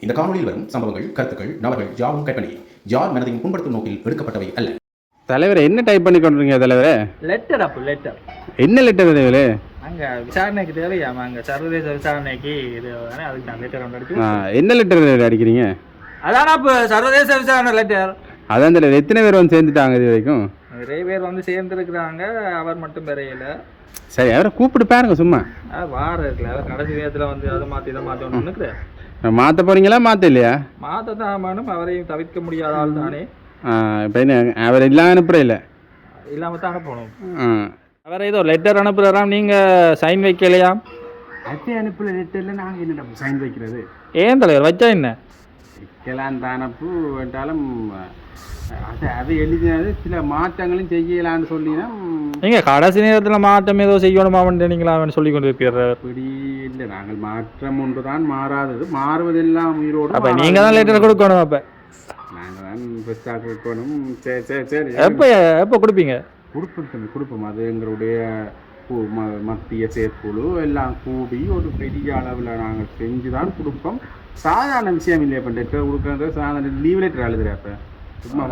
இந்த காணொலியில் வரும் சம்பவங்கள், கருத்துக்கள், நபர்கள் யாவும் கற்பனை. யார் மனதையும் புண்படுத்தும் நோக்கில் எடுக்கப்பட்டவை அல்ல. தலைவரை என்ன டைப் பண்ணி கொண்டிருக்கீங்க தலைவரே? Letter letter. என்ன லெட்டர் தலைவரே? அங்க விசாரணைக்கு தேவையாமா, அங்க சர்வதேச விசாரணைக்கு இது அதுக்கு நான் லெட்டர் ஒன்று அடிச்சு. என்ன லெட்டர் அடிக்கிறீங்க? அதானா இப்போ சர்வதேச விசாரணை லெட்டர். அதான் தலைவர், எத்தனை பேர் வந்து சேர்ந்துட்டாங்க இது வரைக்கும்? நிறைய பேர் வந்து சேர்ந்துருக்குறாங்க, அவர் மட்டும் பெறையில. சரி, அவரை கூப்பிட்டு பாருங்க சும்மா. வார இருக்குல்ல, அவர் கடைசி நேரத்தில் வந்து அதை மாற்றி இதை மாற்றி ஒன்று நினைக்கிறேன். மாற்ற போறீங்களா மாற்ற இல்லையா? மாற்ற தான் ஆமானும், அவரையும் தவிர்க்க முடியாத ஆள் தானே. இப்போ என்ன அவர் இல்லாமல் அனுப்புற இல்லை? இல்லாமல் தான் அனுப்பணும். அவரை ஏதோ லெட்டர் அனுப்புகிறாராம், நீங்கள் சைன் வைக்கலையா? அதே அனுப்புற லெட்டரில் நாங்கள் என்ன சைன் வைக்கிறது? ஏன் தலைவர் வச்சா என்ன? வைக்கலாம் தான் அனுப்பு வேண்டாலும் அது எழுதினது சில மாற்றங்களும் செய்யலான்னு சொல்லினா நீங்கள் கடைசி நேரத்தில் மாற்றம் ஏதோ செய்யணுமான்னு நீங்களா அவன் சொல்லி கொண்டு இருக்கிற? அப்படி இல்லை, நாங்கள் மாற்றம் ஒன்று தான் மாறாதது, மாறுவதெல்லாம் உயிரோடு. அப்போ நீங்கள் தான் லெட்டர் கொடுக்கணும். அப்போ நாங்கள் தான் பெஸ்ட்டாக கொடுக்கணும். சரி சரி சரி, எப்போ கொடுப்பீங்க? கொடுப்போம். அது எங்களுடைய மத்திய செயற்குழு எல்லாம் கூடி ஒரு பெரிய அளவில் நாங்கள் செஞ்சு தான் கொடுப்போம். சாதாரண விஷயம் இல்லை. இப்போ லெட்டர் கொடுக்குறது சாதாரண லீவ் லெட்டர் எழுதுகிறேன். அப்போ சும்மா